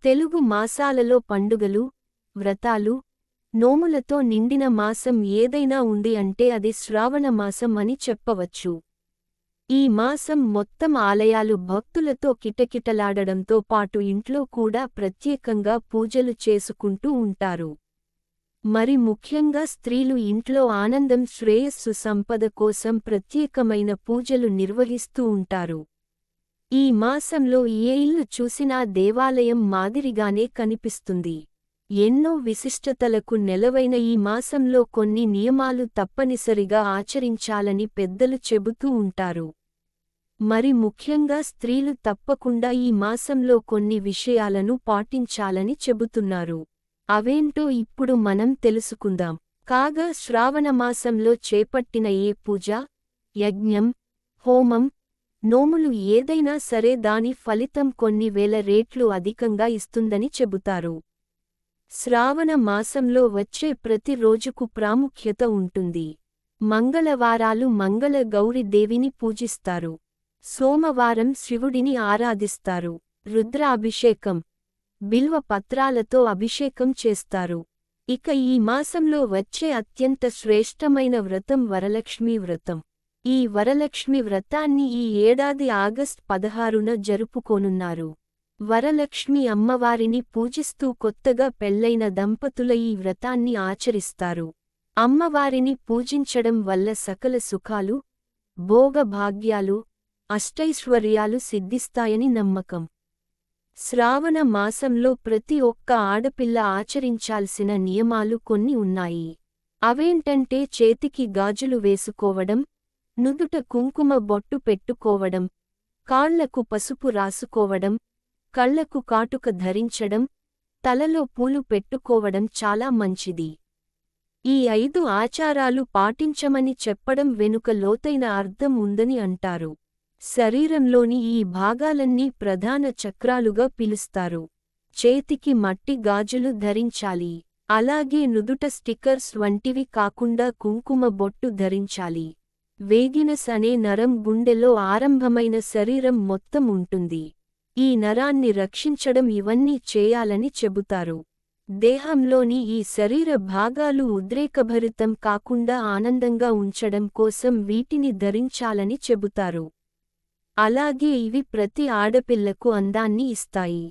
తెలుగు మాసాలలో పండుగలు, వ్రతాలు, నోములతో నిండిన మాసం ఏదైనా ఉంది అంటే అది శ్రావణ మాసం అని చెప్పవచ్చు. ఈ మాసం మొత్తం ఆలయాలు భక్తులతో కిటకిటలాడడంతో పాటు ఇంట్లో కూడా ప్రత్యేకంగా పూజలు చేసుకుంటూ ఉంటారు. మరి ముఖ్యంగా స్త్రీలు ఇంట్లో ఆనందం, శ్రేయస్సు, సంపద కోసం ప్రత్యేకమైన పూజలు నిర్వహిస్తూ ఉంటారు. ఈ మాసంలో ఏ ఇల్లు చూసినా దేవాలయం మాదిరిగానే కనిపిస్తుంది. ఎన్నో విశిష్టతలకు నెలవైన ఈ మాసంలో కొన్ని నియమాలు తప్పనిసరిగా ఆచరించాలని పెద్దలు చెబుతూ ఉంటారు. మరి ముఖ్యంగా స్త్రీలు తప్పకుండా ఈ మాసంలో కొన్ని విషయాలను పాటించాలని చెబుతున్నారు. అవేంటో ఇప్పుడు మనం తెలుసుకుందాం. కాగా శ్రావణమాసంలో చేపట్టిన ఏ పూజ, యజ్ఞం, హోమం, నోములు ఏదైనా సరే దాని ఫలితం కొన్ని వేల రెట్లు అధికంగా ఇస్తుందని చెబుతారు. శ్రావణ మాసంలో వచ్చే ప్రతి రోజుకు ప్రాముఖ్యత ఉంటుంది. మంగళవారాలు మంగళ గౌరి దేవిని పూజిస్తారు. సోమవారం శివుడిని ఆరాధిస్తారు. రుద్రాభిషేకం, బిల్వ పత్రాలతో అభిషేకం చేస్తారు. ఇక ఈ మాసంలో వచ్చే అత్యంత శ్రేష్టమైన వ్రతం వరలక్ష్మీ వ్రతం. ఈ వరలక్ష్మి వ్రతాన్ని ఈ ఏడాది ఆగస్టు 16న జరుపుకోనున్నారు. వరలక్ష్మి అమ్మవారిని పూజిస్తూ కొత్తగా పెళ్లైన దంపతుల ఈ వ్రతాన్ని ఆచరిస్తారు. అమ్మవారిని పూజించడం వల్ల సకల సుఖాలు, భోగభాగ్యాలు, అష్టైశ్వర్యాలు సిద్ధిస్తాయని నమ్మకం. శ్రావణ మాసంలో ప్రతి ఒక్క ఆడపిల్ల ఆచరించాల్సిన నియమాలు కొన్ని ఉన్నాయి. అవేంటంటే చేతికి గాజులు వేసుకోవడం, నుదుట కుంకుమ బొట్టు పెట్టుకోవడం, కాళ్లకు పసుపు రాసుకోవడం, కళ్లకు కాటుక ధరించడం, తలలో పూలు పెట్టుకోవడం చాలా మంచిది. ఈ 5 ఆచారాలు పాటించమని చెప్పడం వెనుక లోతైన అర్థం ఉందని అంటారు. శరీరంలోని ఈ భాగాలన్నీ ప్రధాన చక్రాలుగా పిలుస్తారు. చేతికి మట్టి గాజులు ధరించాలి. అలాగే నుదుట స్టిక్కర్స్ వంటివి కాకుండా కుంకుమ బొట్టు ధరించాలి. వేగినస్ అనే నరం గుండెలో ఆరంభమైన శరీరం మొత్తం ఉంటుంది. ఈ నరాన్ని రక్షించడం ఇవన్నీ చేయాలని చెబుతారు. దేహంలోని ఈ శరీర భాగాలు ఉద్రేకభరితం కాకుండా ఆనందంగా ఉంచడం కోసం వీటిని ధరించాలని చెబుతారు. అలాగే ఇవి ప్రతి ఆడపిల్లకు అందాన్ని ఇస్తాయి.